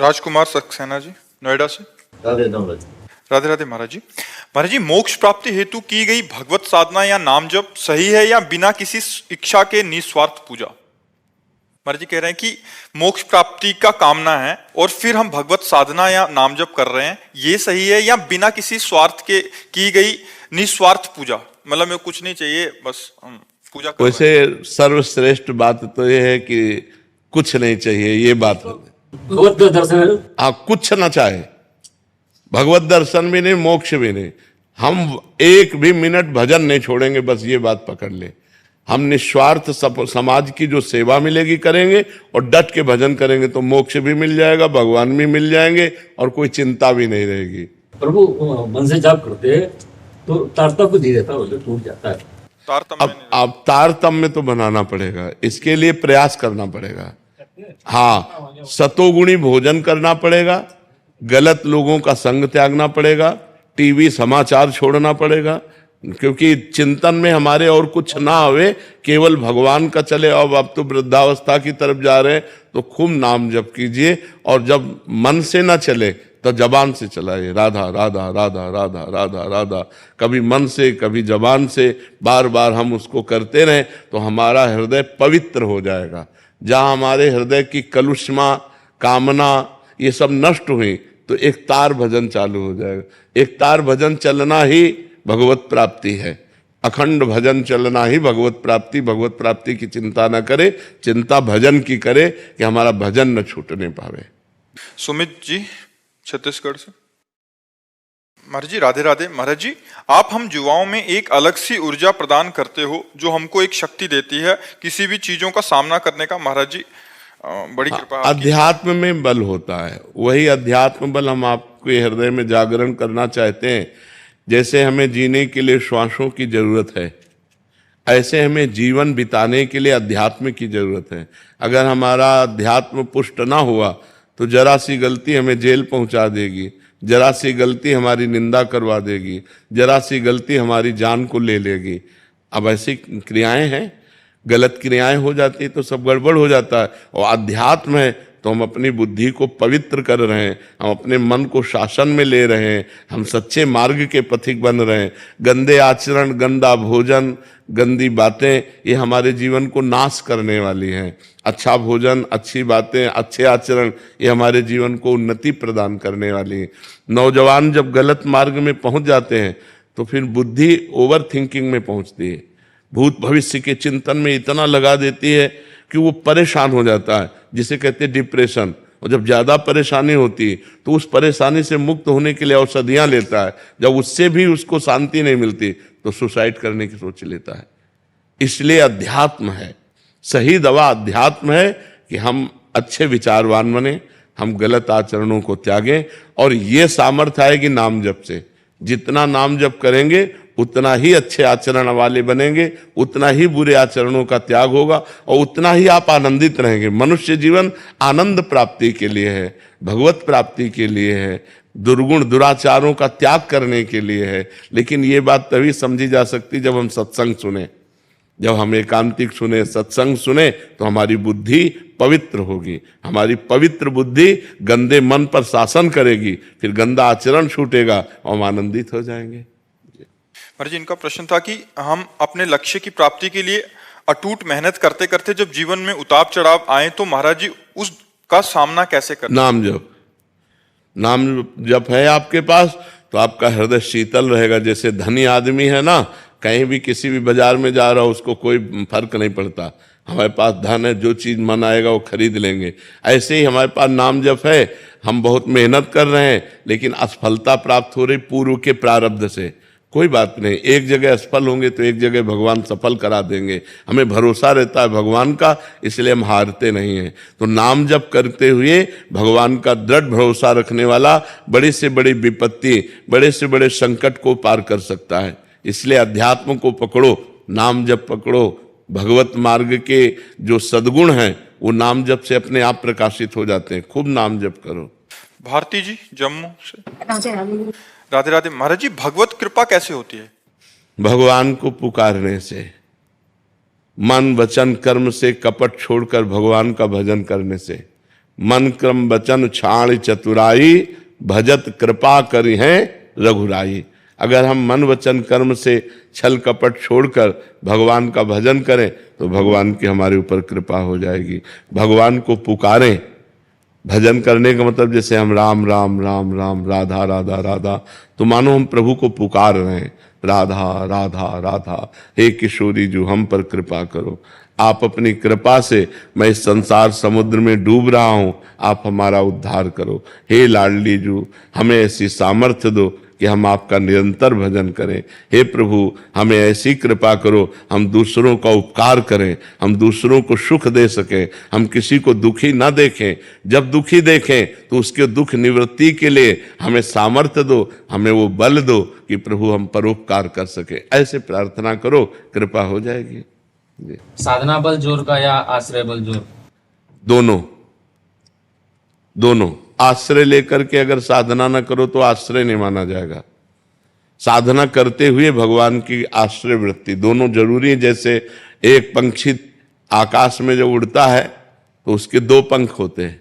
राजकुमार सक्सेना जी, नोएडा से। राधे राधे महाराज जी। महाराज जी, मोक्ष प्राप्ति हेतु की गई भगवत साधना या नाम जप सही है या बिना किसी इच्छा के निस्वार्थ पूजा? महाराज जी कह रहे हैं कि मोक्ष प्राप्ति का कामना है और फिर हम भगवत साधना या नाम जप कर रहे हैं, ये सही है या बिना किसी स्वार्थ के की गई निस्वार्थ पूजा? मतलब में कुछ नहीं चाहिए, बस हम पूजा कर वैसे सर्वश्रेष्ठ बात तो ये है कि कुछ नहीं चाहिए, ये बात भगवत दर्शन। आप कुछ ना चाहे, भगवत दर्शन भी नहीं, मोक्ष भी नहीं, हम एक भी मिनट भजन नहीं छोड़ेंगे, बस ये बात पकड़ ले। हम निस्वार्थ समाज की जो सेवा मिलेगी करेंगे और डट के भजन करेंगे तो मोक्ष भी मिल जाएगा, भगवान भी मिल जाएंगे और कोई चिंता भी नहीं रहेगी। प्रभु मन से जाप करते हैं तो तारतम्य को नहीं रहता, वो टूट जाता है। अब तारतम्य तो बनाना पड़ेगा, इसके लिए प्रयास करना पड़ेगा। हाँ, सतोगुणी भोजन करना पड़ेगा, गलत लोगों का संग त्यागना पड़ेगा, टीवी समाचार छोड़ना पड़ेगा, क्योंकि चिंतन में हमारे और कुछ ना आवे, केवल भगवान का चले। अब तो वृद्धावस्था की तरफ जा रहे हैं, तो खूब नाम जप कीजिए, और जब मन से ना चले तो जबान से चलाइए, राधा राधा राधा राधा राधा राधा। कभी मन से कभी जबान से बार बार हम उसको करते रहें तो हमारा हृदय पवित्र हो जाएगा। जहाँ हमारे हृदय की कलुषमा, कामना ये सब नष्ट हुई तो एक तार भजन चालू हो जाएगा। एक तार भजन चलना ही भगवत प्राप्ति है। अखंड भजन चलना ही भगवत प्राप्ति। भगवत प्राप्ति की चिंता न करे, चिंता भजन की करे कि हमारा भजन न छूटने पावे। सुमित जी छत्तीसगढ़ से। महाराज जी राधे राधे। महाराज जी, आप हम युवाओं में एक अलग सी ऊर्जा प्रदान करते हो जो हमको एक शक्ति देती है किसी भी चीजों का सामना करने का। महाराज जी बड़ी कृपा आपकी। अध्यात्म में बल होता है, वही अध्यात्म बल हम आपके हृदय में जागरण करना चाहते हैं। जैसे हमें जीने के लिए श्वासों की जरूरत है, ऐसे हमें जीवन बिताने के लिए अध्यात्म की जरूरत है। अगर हमारा अध्यात्म पुष्ट ना हुआ तो जरा सी गलती हमें जेल पहुंचा देगी, जरा सी गलती हमारी निंदा करवा देगी, जरा सी गलती हमारी जान को ले लेगी। अब ऐसी क्रियाएं हैं, गलत क्रियाएं हो जाती तो सब गड़बड़ हो जाता है। और अध्यात्म है तो हम अपनी बुद्धि को पवित्र कर रहे हैं, हम अपने मन को शासन में ले रहे हैं, हम सच्चे मार्ग के पथिक बन रहे हैं। गंदे आचरण, गंदा भोजन, गंदी बातें ये हमारे जीवन को नाश करने वाली हैं। अच्छा भोजन, अच्छी बातें, अच्छे आचरण ये हमारे जीवन को उन्नति प्रदान करने वाली हैं। नौजवान जब गलत मार्ग में पहुंच जाते हैं तो फिर बुद्धि ओवर थिंकिंग में पहुंचती है, भूत भविष्य के चिंतन में इतना लगा देती है कि वो परेशान हो जाता है, जिसे कहते हैं डिप्रेशन। और जब ज्यादा परेशानी होती है तो उस परेशानी से मुक्त होने के लिए औषधियां लेता है। जब उससे भी उसको शांति नहीं मिलती तो सुसाइड करने की सोच लेता है। इसलिए अध्यात्म है, सही दवा अध्यात्म है कि हम अच्छे विचारवान बने, हम गलत आचरणों को त्यागें। और ये सामर्थ्य आएगी नाम जप से। जितना नाम जप करेंगे उतना ही अच्छे आचरण वाले बनेंगे, उतना ही बुरे आचरणों का त्याग होगा और उतना ही आप आनंदित रहेंगे। मनुष्य जीवन आनंद प्राप्ति के लिए है, भगवत प्राप्ति के लिए है, दुर्गुण दुराचारों का त्याग करने के लिए है। लेकिन ये बात तभी समझी जा सकती जब हम सत्संग सुने, जब हम एकांतिक सुने, सत्संग सुने तो हमारी बुद्धि पवित्र होगी। हमारी पवित्र बुद्धि गंदे मन पर शासन करेगी, फिर गंदा आचरण छूटेगा और हम आनंदित हो जाएंगे। महाराज जी, इनका प्रश्न था कि हम अपने लक्ष्य की प्राप्ति के लिए अटूट मेहनत करते करते जब जीवन में उतार चढ़ाव आए तो महाराज जी उसका सामना कैसे करें? नाम जप, नाम जप है आपके पास तो आपका हृदय शीतल रहेगा। जैसे धनी आदमी है ना, कहीं भी किसी भी बाजार में जा रहा हो उसको कोई फर्क नहीं पड़ता, हमारे पास धन है, जो चीज मन आएगा वो खरीद लेंगे। ऐसे ही हमारे पास नाम जप है, हम बहुत मेहनत कर रहे हैं लेकिन असफलता प्राप्त हो रही पूर्व के प्रारब्ध से। कोई बात नहीं, एक जगह असफल होंगे तो एक जगह भगवान सफल करा देंगे। हमें भरोसा रहता है भगवान का, इसलिए हम हारते नहीं हैं। तो नाम जप करते हुए भगवान का दृढ़ भरोसा रखने वाला बड़ी से बड़ी विपत्ति, बड़े से बड़े संकट को पार कर सकता है। इसलिए अध्यात्म को पकड़ो, नाम जप पकड़ो। भगवत मार्ग के जो सद्गुण हैं वो नाम जप से अपने आप प्रकाशित हो जाते हैं। खूब नाम जप करो। भारती जी जम्मू से। राधे राधे। महाराज जी, भगवत कृपा कैसे होती है? भगवान को पुकारने से, मन वचन कर्म से कपट छोड़कर भगवान का भजन करने से। मन क्रम वचन छाण चतुराई, भजत कृपा करी है रघुराई। अगर हम मन वचन कर्म से छल कपट छोड़कर भगवान का भजन करें तो भगवान की हमारे ऊपर कृपा हो जाएगी। भगवान को पुकारें। भजन करने का मतलब जैसे हम राम राम राम राम, राधा राधा राधा, तो मानो हम प्रभु को पुकार रहे हैं, राधा राधा राधा, हे किशोरी जो हम पर कृपा करो। आप अपनी कृपा से, मैं इस संसार समुद्र में डूब रहा हूं, आप हमारा उद्धार करो। हे लाडली जो, हमें ऐसी सामर्थ्य दो कि हम आपका निरंतर भजन करें। हे प्रभु, हमें ऐसी कृपा करो हम दूसरों का उपकार करें, हम दूसरों को सुख दे सकें, हम किसी को दुखी ना देखें। जब दुखी देखें तो उसके दुख निवृत्ति के लिए हमें सामर्थ्य दो, हमें वो बल दो कि प्रभु हम परोपकार कर सके। ऐसे प्रार्थना करो, कृपा हो जाएगी। साधना बल जोर का या आश्रय बल जोर? दोनों दोनों। आश्रय लेकर के अगर साधना न करो तो आश्रय नहीं माना जाएगा। साधना करते हुए भगवान की आश्रय वृत्ति दोनों जरूरी है। जैसे एक पंछी आकाश में जब उड़ता है तो उसके दो पंख होते हैं,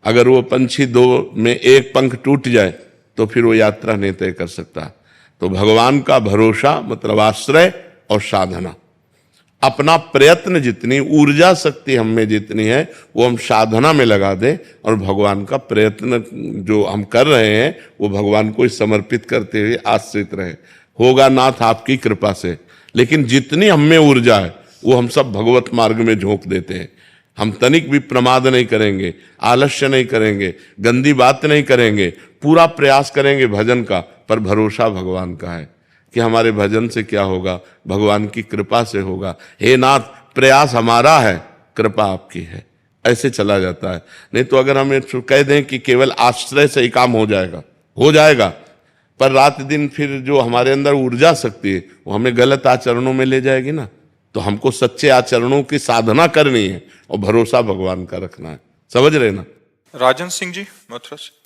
अगर वो पंछी दो में एक पंख टूट जाए तो फिर वो यात्रा नहीं तय कर सकता। तो भगवान का भरोसा मतलब आश्रय और साधना, अपना प्रयत्न जितनी ऊर्जा शक्ति हम में जितनी है वो हम साधना में लगा दें और भगवान का प्रयत्न जो हम कर रहे हैं वो भगवान को समर्पित करते हुए आश्रित रहे। होगा नाथ आपकी कृपा से, लेकिन जितनी हम में ऊर्जा है वो हम सब भगवत मार्ग में झोंक देते हैं। हम तनिक भी प्रमाद नहीं करेंगे, आलस्य नहीं करेंगे, गंदी बात नहीं करेंगे, पूरा प्रयास करेंगे भजन का, पर भरोसा भगवान का है कि हमारे भजन से क्या होगा, भगवान की कृपा से होगा। हे नाथ प्रयास हमारा है, कृपा आपकी है, ऐसे चला जाता है। नहीं तो अगर हम कह दें कि केवल आश्रय से ही काम हो जाएगा, पर रात दिन फिर जो हमारे अंदर ऊर्जा शक्ति है वो हमें गलत आचरणों में ले जाएगी ना। तो हमको सच्चे आचरणों की साधना करनी है और भरोसा भगवान का रखना है। समझ रहे ना। राजन सिंह जी मथुरा से।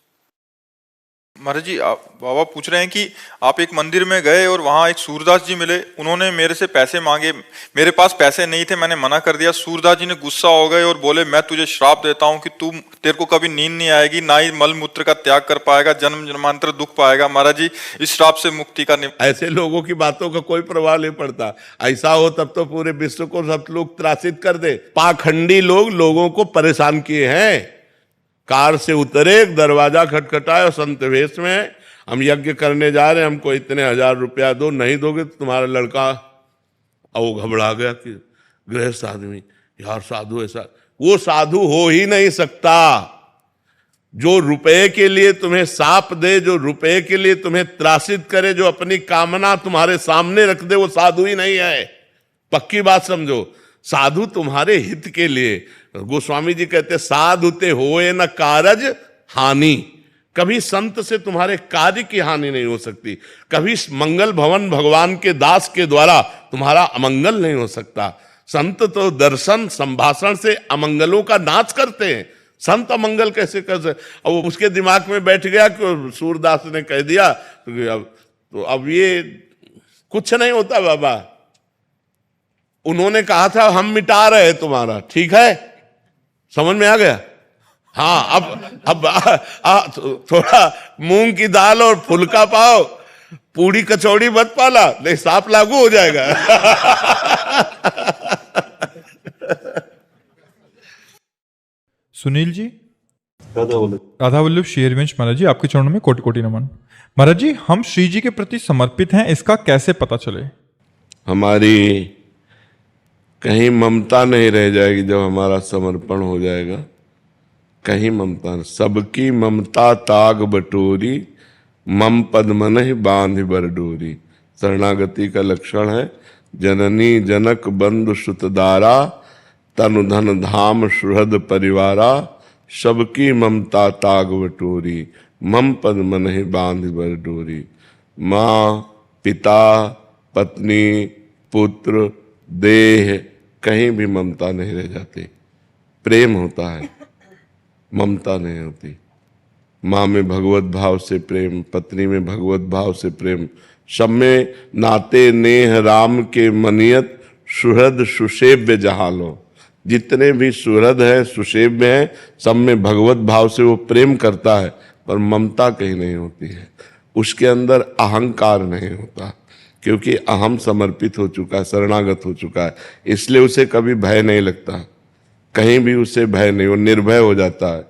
महाराज जी, आप बाबा पूछ रहे हैं कि आप एक मंदिर में गए और वहां एक सूरदास जी मिले, उन्होंने मेरे से पैसे मांगे, मेरे पास पैसे नहीं थे, मैंने मना कर दिया। सूरदास जी ने गुस्सा हो गए और बोले मैं तुझे श्राप देता हूं कि तेरे को कभी नींद नहीं आएगी, ना ही मल मूत्र का त्याग कर पाएगा, जन्म जन्मांतर दुख पाएगा। महाराज जी इस श्राप से मुक्ति का ऐसे लोगों की बातों का कोई प्रभाव नहीं पड़ता। ऐसा हो तब तो पूरे विश्व को सब लोग त्रासित कर दे। पाखंडी लोगों को परेशान किए हैं। कार से उतरे, दरवाजा खटखटाए और संत वेश में हम यज्ञ करने जा रहे हैं, हमको इतने 1000 रुपया दो, नहीं दोगे तो तुम्हारा लड़का। और वो घबरा गया कि गृहस्थ आदमी, यार साधु ऐसा, वो साधु हो ही नहीं सकता। जो रुपए के लिए तुम्हें साप दे, जो रुपए के लिए तुम्हें त्रासित करे, जो अपनी कामना तुम्हारे सामने रख दे, वो साधु ही नहीं है। पक्की बात समझो। साधु तुम्हारे हित के लिए, गोस्वामी जी कहते साधु ते होए न कारज हानि। कभी संत से तुम्हारे कार्य की हानि नहीं हो सकती, कभी मंगल भवन भगवान के दास के द्वारा तुम्हारा अमंगल नहीं हो सकता। संत तो दर्शन संभाषण से अमंगलों का नाश करते हैं, संत अमंगल कैसे कर सकते। अब उसके दिमाग में बैठ गया कि सूरदास ने कह दिया तो अब ये कुछ नहीं होता बाबा। उन्होंने कहा था हम मिटा रहे हैं तुम्हारा, ठीक है, समझ में आ गया। हाँ, अब थोड़ा मूंग की दाल और फुल्का पाओ, पूड़ी कचौड़ी मत पाला, नहीं सांप लागू हो जाएगा। सुनील जी बोले राधा वल्लभ शेरवंश। महाराज जी आपके चरणों में कोटि कोटि नमन। महाराज जी हम श्री जी के प्रति समर्पित हैं, इसका कैसे पता चले। हमारी कहीं ममता नहीं रह जाएगी जब हमारा समर्पण हो जाएगा, कहीं ममता नहीं। सबकी ममता ताग बटोरी, मम पद मन ही बांध बर डोरी। शरणागति का लक्षण है जननी जनक बंधु सुतदारा, तनु धन धाम सुहृद परिवारा। सबकी ममता ताग बटोरी, मम पद मन ही बांध बर डोरी। माँ, पिता, पत्नी, पुत्र, देह, कहीं भी ममता नहीं रह जाती। प्रेम होता है, ममता नहीं होती। माँ में भगवत भाव से प्रेम, पत्नी में भगवत भाव से प्रेम। सब में नाते नेह राम के मनियत, सुहृद सुसेव्य जहालो। जितने भी सुहृद हैं, सुसेव्य हैं, सब में भगवत भाव से वो प्रेम करता है, पर ममता कहीं नहीं होती है। उसके अंदर अहंकार नहीं होता, क्योंकि अहम समर्पित हो चुका है, शरणागत हो चुका है, इसलिए उसे कभी भय नहीं लगता। कहीं भी उसे भय नहीं, वो निर्भय हो जाता है,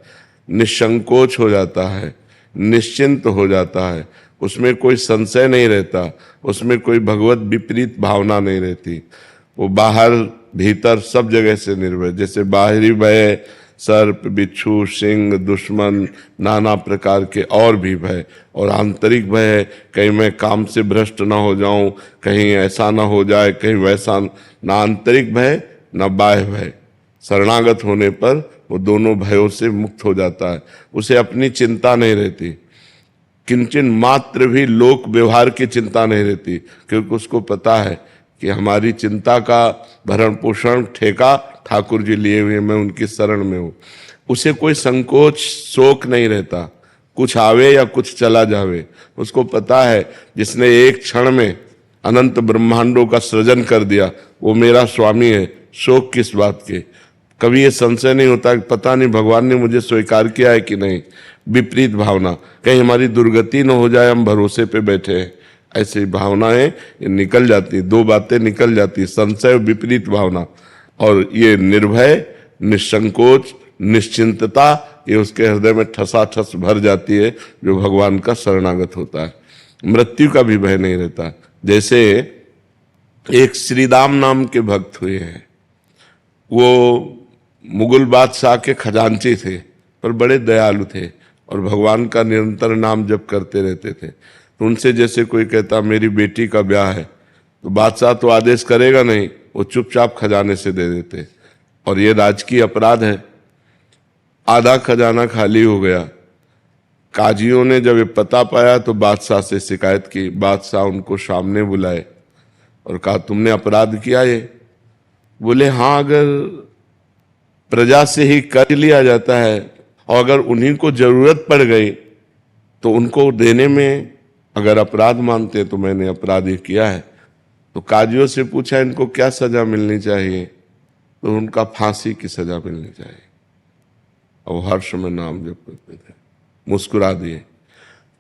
निसंकोच हो जाता है, निश्चिंत हो जाता है। उसमें कोई संशय नहीं रहता, उसमें कोई भगवत विपरीत भावना नहीं रहती। वो बाहर भीतर सब जगह से निर्भय। जैसे बाहरी भय सर्प, बिच्छू, सिंह, दुश्मन, नाना प्रकार के और भी भय, और आंतरिक भय है कहीं मैं काम से भ्रष्ट ना हो जाऊं, कहीं ऐसा ना हो जाए, कहीं वैसा। ना आंतरिक भय ना बाह्य भय। शरणागत होने पर वो दोनों भयों से मुक्त हो जाता है, उसे अपनी चिंता नहीं रहती, किंचन मात्र भी लोक व्यवहार की चिंता नहीं रहती, क्योंकि उसको पता है कि हमारी चिंता का भरण पोषण ठेका ठाकुर जी लिए हुए, मैं उनकी शरण में हूँ। उसे कोई संकोच शोक नहीं रहता, कुछ आवे या कुछ चला जावे। उसको पता है जिसने एक क्षण में अनंत ब्रह्मांडों का सृजन कर दिया वो मेरा स्वामी है, शोक किस बात के। कभी ये संशय नहीं होता कि पता नहीं भगवान ने मुझे स्वीकार किया है कि नहीं। विपरीत भावना, कहीं हमारी दुर्गति न हो जाए, हम भरोसे पे बैठे हैं, ऐसी भावनाएं ये निकल जाती, दो बातें निकल जाती, संशय और विपरीत भावना। और ये निर्भय, निसंकोच, निश्चिंतता, ये उसके हृदय में ठसाठस भर जाती है जो भगवान का शरणागत होता है। मृत्यु का भी भय नहीं रहता। जैसे एक श्रीदाम नाम के भक्त हुए हैं, वो मुगल बादशाह के खजांची थे पर बड़े दयालु थे और भगवान का निरंतर नाम जप करते रहते थे। तो उनसे जैसे कोई कहता मेरी बेटी का ब्याह है, तो बादशाह तो आदेश करेगा नहीं, वो चुपचाप खजाने से दे देते। और ये राजकीय अपराध है। आधा खजाना खाली हो गया। काजियों ने जब ये पता पाया तो बादशाह से शिकायत की। बादशाह उनको सामने बुलाए और कहा तुमने अपराध किया ये? बोले हाँ, अगर प्रजा से ही कर लिया जाता है और अगर उन्हीं को जरूरत पड़ गई तो उनको देने में अगर अपराध मानते तो मैंने अपराध किया है। तो काजियों से पूछा इनको क्या सजा मिलनी चाहिए, तो उनका फांसी की सजा मिलनी चाहिए। और हर समय नाम जप करते थे, मुस्कुरा दिए।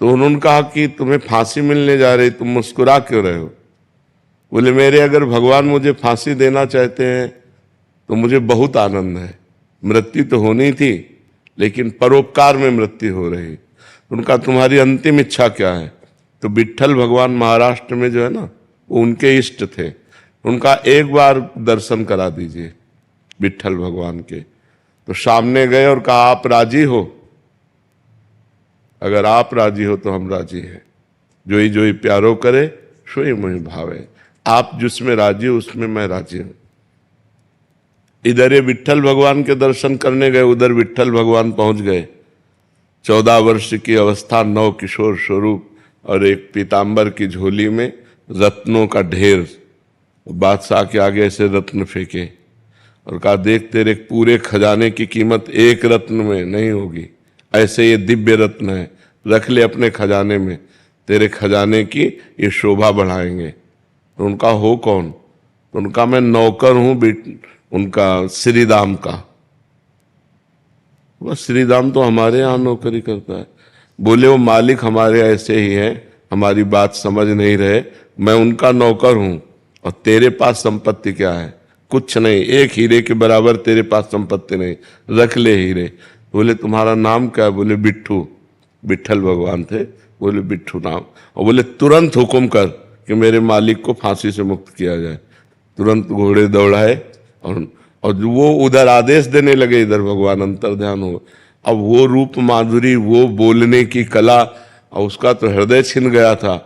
तो उन्होंने कहा कि तुम्हें फांसी मिलने जा रही, तुम मुस्कुरा क्यों रहे हो? बोले मेरे अगर भगवान मुझे फांसी देना चाहते हैं तो मुझे बहुत आनंद है। मृत्यु तो होनी थी लेकिन परोपकार में मृत्यु हो रही। उनका तुम्हारी अंतिम इच्छा क्या है? तो विट्ठल भगवान महाराष्ट्र में जो है ना, वो उनके इष्ट थे। उनका एक बार दर्शन करा दीजिए विट्ठल भगवान के। तो सामने गए और कहा आप राजी हो? अगर आप राजी हो तो हम राजी हैं। जोई जोई प्यारो करे सोई मोहि भावे। आप जिसमें राजी हो उसमें मैं राजी हूं। इधर ये विट्ठल भगवान के दर्शन करने गए, उधर विट्ठल भगवान पहुंच गए। 14 वर्ष की अवस्था, नव किशोर स्वरूप और एक पीतांबर की झोली में रत्नों का ढेर। बादशाह के आगे ऐसे रत्न फेंके और कहा देख तेरे पूरे खजाने की कीमत एक रत्न में नहीं होगी, ऐसे ये दिव्य रत्न है, रख ले अपने खजाने में, तेरे खजाने की ये शोभा बढ़ाएंगे। तो उनका हो कौन? तो उनका मैं नौकर हूं उनका श्रीदाम का। बस श्रीदाम तो हमारे यहाँ नौकरी करता है। बोले वो मालिक हमारे ऐसे ही हैं, हमारी बात समझ नहीं रहे, मैं उनका नौकर हूं और तेरे पास संपत्ति क्या है? कुछ नहीं, एक हीरे के बराबर तेरे पास संपत्ति नहीं, रख ले हीरे। बोले तुम्हारा नाम क्या है? बोले बिट्ठू। विट्ठल भगवान थे। बोले बिट्ठू नाम। और बोले तुरंत हुक्म कर कि मेरे मालिक को फांसी से मुक्त किया जाए। तुरंत घोड़े दौड़ाए और वो उधर आदेश देने लगे, इधर भगवान अंतर्ध्यान हो। अब वो रूप माधुरी, वो बोलने की कला, और उसका तो हृदय छिन गया था।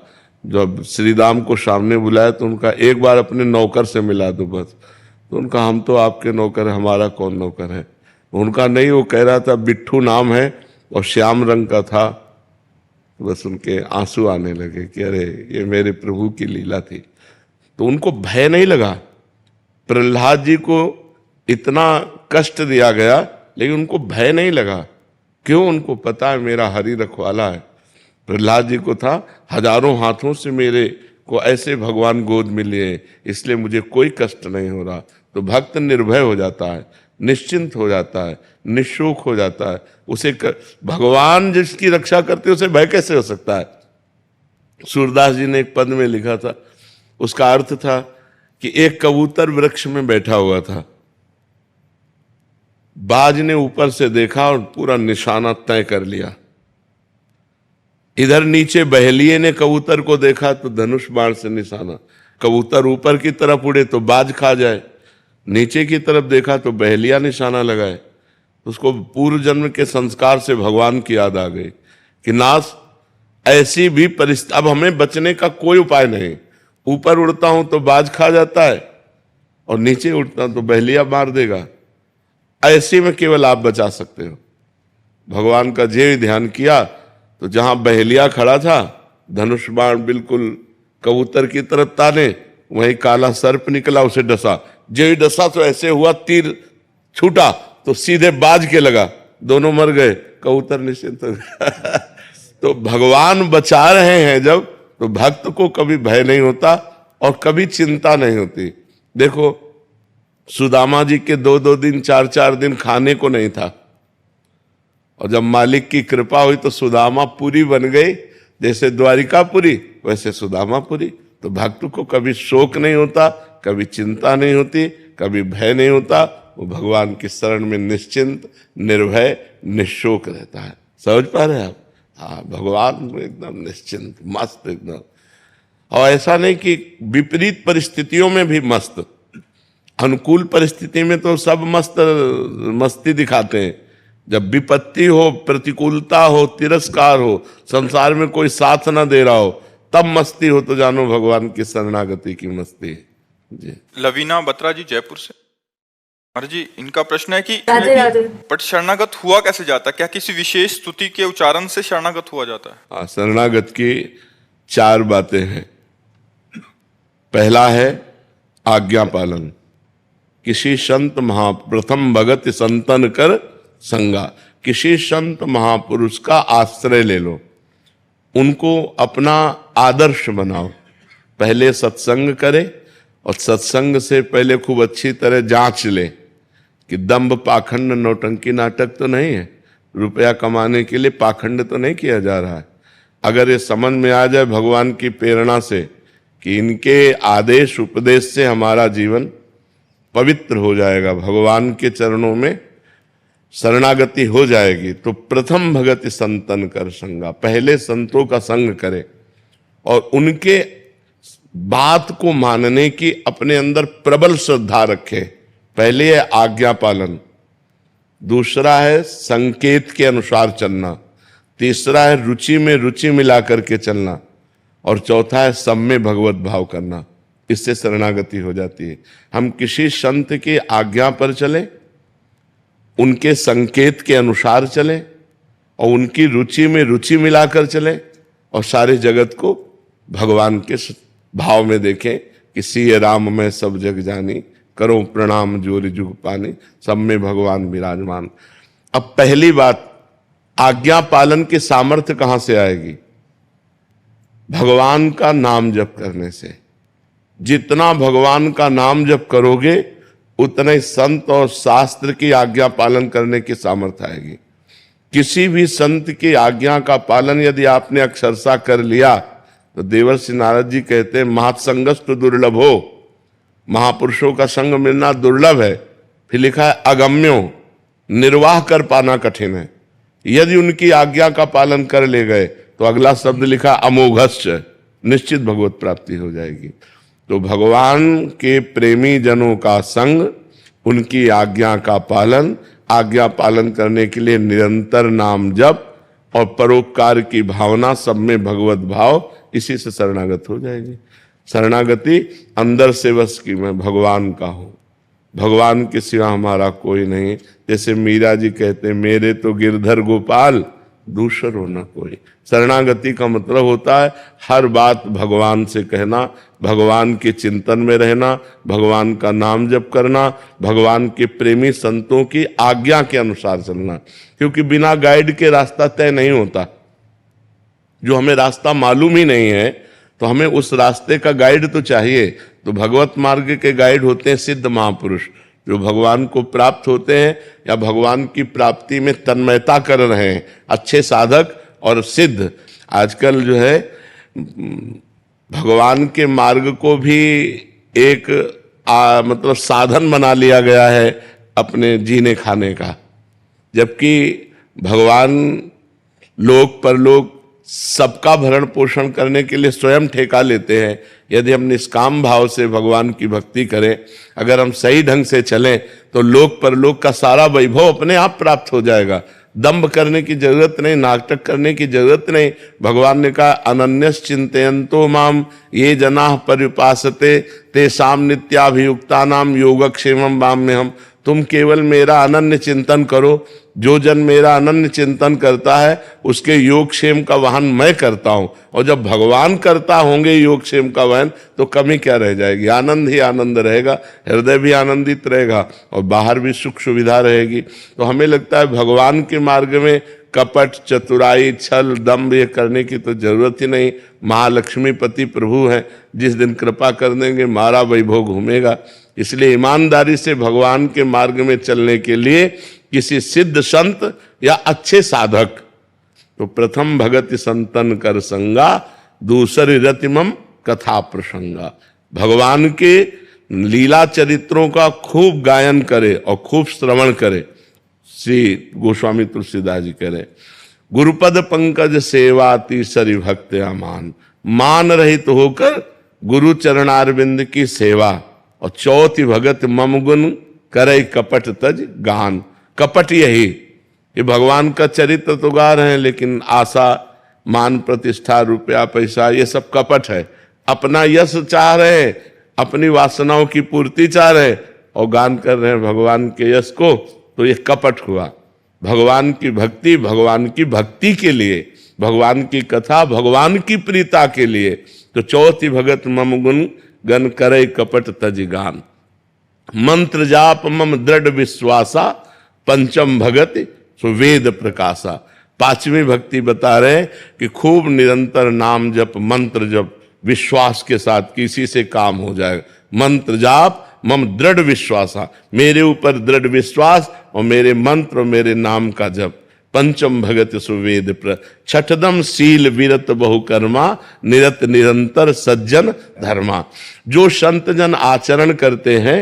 जब श्रीराम को सामने बुलाया तो उनका एक बार अपने नौकर से मिला दो बस। तो उनका हम तो आपके नौकर है, हमारा कौन नौकर है? उनका नहीं, वो कह रहा था बिट्ठू नाम है और श्याम रंग का था। बस उनके आंसू आने लगे कि अरे ये मेरे प्रभु की लीला थी। तो उनको भय नहीं लगा। प्रहलाद जी को इतना कष्ट दिया गया लेकिन उनको भय नहीं लगा। क्यों? उनको पता है मेरा हरि रखवाला है। प्रहलाद जी को था हजारों हाथों से मेरे को ऐसे भगवान गोद में लिए, इसलिए मुझे कोई कष्ट नहीं हो रहा। तो भक्त निर्भय हो जाता है, निश्चिंत हो जाता है, निशोक हो जाता है। उसे भगवान जिसकी रक्षा करते उसे भय कैसे हो सकता है? सूरदास जी ने एक पद में लिखा था, उसका अर्थ था कि एक कबूतर वृक्ष में बैठा हुआ था। बाज ने ऊपर से देखा और पूरा निशाना तय कर लिया। इधर नीचे बहेलिए ने कबूतर को देखा तो धनुष बाण से निशाना। कबूतर ऊपर की तरफ उड़े तो बाज खा जाए, नीचे की तरफ देखा तो बहेलिया निशाना लगाए। उसको पूर्व जन्म के संस्कार से भगवान की याद आ गई कि नाथ ऐसी भी परिस्थिति, अब हमें बचने का कोई उपाय नहीं। ऊपर उड़ता हूं तो बाज खा जाता है और नीचे उड़ता हूं तो बहेलिया मार देगा। ऐसे में केवल आप बचा सकते हो। भगवान का जे ध्यान किया तो जहां बहेलिया खड़ा था, धनुष बाण बिल्कुल कबूतर की तरफ ताने, वहीं काला सर्प निकला, उसे डसा। जो ही डसा तो ऐसे हुआ, तीर छूटा तो सीधे बाज के लगा, दोनों मर गए, कबूतर निश्चिंत हो गया। तो भगवान बचा रहे हैं जब, तो भक्त को कभी भय नहीं होता और कभी चिंता नहीं होती। देखो सुदामा जी के 2-2 दिन 4-4 दिन खाने को नहीं था, और जब मालिक की कृपा हुई तो सुदामा पुरी बन गई, जैसे द्वारिकापुरी वैसे सुदामापुरी। तो भक्त को कभी शोक नहीं होता, कभी चिंता नहीं होती, कभी भय नहीं होता, वो भगवान की शरण में निश्चिंत, निर्भय, निशोक रहता है। समझ पा रहे हैं आप? हाँ, भगवान में एकदम निश्चिंत, मस्त एकदम। और ऐसा नहीं कि विपरीत परिस्थितियों में भी मस्त, अनुकूल परिस्थिति में तो सब मस्ती दिखाते हैं। जब विपत्ति हो, प्रतिकूलता हो, तिरस्कार हो, संसार में कोई साथ ना दे रहा हो, तब मस्ती हो तो जानो भगवान की शरणागति की मस्ती है जी। लवीना बत्रा जी जयपुर से। महाराज जी, इनका प्रश्न है कि राधे राधे। बट शरणागत हुआ कैसे जाता है? क्या किसी विशेष स्तुति के उच्चारण से शरणागत हुआ जाता है? हाँ, शरणागत की 4 बातें हैं। पहला है आज्ञा पालन। किसी संत प्रथम भगत संतन कर संगा, किसी संत महापुरुष का आश्रय ले लो, उनको अपना आदर्श बनाओ। पहले सत्संग करे, और सत्संग से पहले खूब अच्छी तरह जांच ले कि दंभ पाखंड नौटंकी नाटक तो नहीं है, रुपया कमाने के लिए पाखंड तो नहीं किया जा रहा है। अगर ये समझ में आ जाए भगवान की प्रेरणा से कि इनके आदेश उपदेश से हमारा जीवन पवित्र हो जाएगा, भगवान के चरणों में शरणागति हो जाएगी, तो प्रथम भगति संतन कर संगा, पहले संतों का संग करे और उनके बात को मानने की अपने अंदर प्रबल श्रद्धा रखे। पहले है आज्ञा पालन, दूसरा है संकेत के अनुसार चलना, तीसरा है रुचि में रुचि मिला करके चलना, और चौथा है सब में भगवत भाव करना। इससे शरणागति हो जाती है। हम किसी संत की आज्ञा पर चले, उनके संकेत के अनुसार चले, और उनकी रुचि में रुचि मिलाकर चले, और सारे जगत को भगवान के भाव में देखें कि सिय राम में सब जग जानी, करो प्रणाम जोरि जुग पानी, सब में भगवान विराजमान। अब पहली बात, आज्ञा पालन की सामर्थ्य कहां से आएगी? भगवान का नाम जप करने से। जितना भगवान का नाम जप करोगे उतने संत और शास्त्र की आज्ञा पालन करने की सामर्थ्य आएगी। किसी भी संत की आज्ञा का पालन यदि आपने अक्षरशः कर लिया तो देवर्षि नारद जी कहते हैं महत्संगस्तु दुर्लभ हो, महापुरुषों का संग मिलना दुर्लभ है। फिर लिखा है अगम्यो, निर्वाह कर पाना कठिन है। यदि उनकी आज्ञा का पालन कर ले गए तो अगला शब्द लिखा अमोघश्च, निश्चित भगवत प्राप्ति हो जाएगी। तो भगवान के प्रेमी जनों का संग, उनकी आज्ञा का पालन, आज्ञा पालन करने के लिए निरंतर नाम जप और परोपकार की भावना, सब में भगवत भाव, इसी से शरणागत हो जाएगी। शरणागति अंदर से बस कि मैं भगवान का हूं, भगवान के सिवा हमारा कोई नहीं। जैसे मीरा जी कहते हैं मेरे तो गिरधर गोपाल दूसर हो न कोई। शरणागति का मतलब होता है हर बात भगवान से कहना, भगवान के चिंतन में रहना, भगवान का नाम जप करना, भगवान के प्रेमी संतों की आज्ञा के अनुसार चलना। क्योंकि बिना गाइड के रास्ता तय नहीं होता। जो हमें रास्ता मालूम ही नहीं है तो हमें उस रास्ते का गाइड तो चाहिए। तो भगवत मार्ग के गाइड होते हैं सिद्ध महापुरुष, जो भगवान को प्राप्त होते हैं या भगवान की प्राप्ति में तन्मयता कर रहे हैं, अच्छे साधक और सिद्ध। आजकल जो है भगवान के मार्ग को भी एक मतलब साधन बना लिया गया है अपने जीने खाने का, जबकि भगवान लोक परलोक सबका भरण पोषण करने के लिए स्वयं ठेका लेते हैं। यदि हम निष्काम भाव से भगवान की भक्ति करें, अगर हम सही ढंग से चलें तो लोक परलोक का सारा वैभव अपने आप प्राप्त हो जाएगा। दंभ करने की जरूरत नहीं, नाटक करने की जरूरत नहीं। भगवान ने कहा अनन्यस चिंतयन्तो माम ये जनाः पर्युपासते तेषां नित्याभियुक्तानां योगक्षेमं वाम्यहम्। तुम केवल मेरा अनन्य चिंतन करो, जो जन मेरा अनन्य चिंतन करता है उसके योगक्षेम का वहन मैं करता हूं। और जब भगवान करता होंगे योगक्षेम का वहन तो कमी क्या रह जाएगी? आनंद ही आनंद रहेगा, हृदय भी आनंदित रहेगा और बाहर भी सुख सुविधा रहेगी। तो हमें लगता है भगवान के मार्ग में कपट, चतुराई, छल, दम्भ ये करने की तो जरूरत ही नहीं। महालक्ष्मी पति प्रभु हैं, जिस दिन कृपा कर देंगे मारा वैभव घूमेगा। इसलिए ईमानदारी से भगवान के मार्ग में चलने के लिए किसी सिद्ध संत या अच्छे साधक, तो प्रथम भगति संतन कर संगा, दूसरी रतिमम कथा प्रसंगा। भगवान के लीला चरित्रों का खूब गायन करे और खूब श्रवण करे। श्री गोस्वामी तुलसीदास जी करें, गुरुपद पंकज सेवा तीसरी भक्त अमान, मान रहित होकर गुरु चरणारविंद की सेवा। और चौथी भगत मम गुण करे कपट तज गान। कपट यही, ये भगवान का चरित्र तो गा रहे हैं, लेकिन आशा, मान, प्रतिष्ठा, रुपया, पैसा, ये सब कपट है। अपना यश चाह रहे, अपनी वासनाओं की पूर्ति चाह रहे और गान कर रहे हैं भगवान के यश को, तो ये कपट हुआ। भगवान की भक्ति भगवान की भक्ति के लिए, भगवान की कथा भगवान की प्रीता के लिए। तो चौथी भगत मम गुण गन करे कपट तज गान, मंत्र जाप मम दृढ़ विश्वासा, पंचम भगति सुवेद प्रकाशा। पांचवी भक्ति बता रहे हैं कि खूब निरंतर नाम जप, मंत्र जप, विश्वास के साथ किसी से काम हो जाएगा। मंत्र जाप मम दृढ़ विश्वासा, मेरे ऊपर दृढ़ विश्वास और मेरे मंत्र और मेरे नाम का जप। पंचम भगत सुवेद छठदम शील विरत बहुकर्मा, निरत निरंतर सज्जन धर्मा। जो संत जन आचरण करते हैं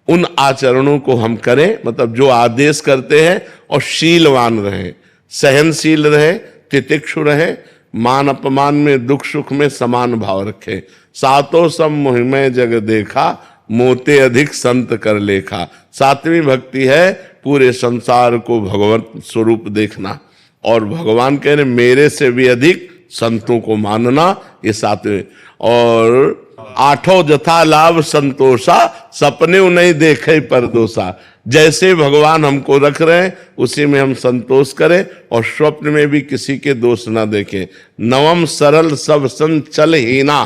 उन आचरणों को हम करें, मतलब जो आदेश करते हैं, और शीलवान रहें, सहनशील रहें, तितिक्षु रहें, मान अपमान में, दुख सुख में समान भाव रखें। सातों सब मोहिमय जग देखा, मोते अधिक संत कर लेखा। सातवीं भक्ति है पूरे संसार को भगवत स्वरूप देखना, और भगवान कह रहे मेरे से भी अधिक संतों को मानना, ये सातवें। और आठों जथा लाभ संतोषा, सपने नहीं देखे परदोषा। जैसे भगवान हमको रख रहे हैं उसी में हम संतोष करें और स्वप्न में भी किसी के दोष ना देखें। नवम सरल सब संचल हीना,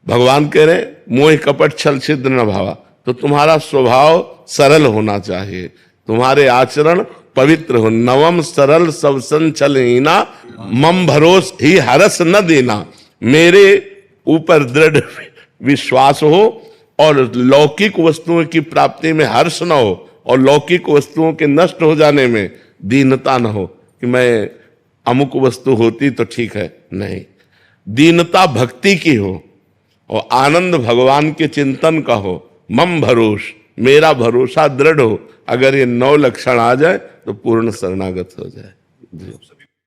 भगवान कह रहे मोह कपट छल छिद्र न भावा। तो तुम्हारा स्वभाव सरल होना चाहिए, तुम्हारे आचरण पवित्र हो। नवम सरल सब संचल हीना, मम भरोस ही हरस न देना। मेरे ऊपर दृढ़ विश्वास हो और लौकिक वस्तुओं की प्राप्ति में हर्ष न हो, और लौकिक वस्तुओं के नष्ट हो जाने में दीनता न हो कि मैं अमुक वस्तु होती तो ठीक है, नहीं। दीनता भक्ति की हो और आनंद भगवान के चिंतन का हो। मम भरोस, मेरा भरोसा दृढ़ हो। अगर ये 9 लक्षण आ जाए तो पूर्ण शरणागत हो जाए।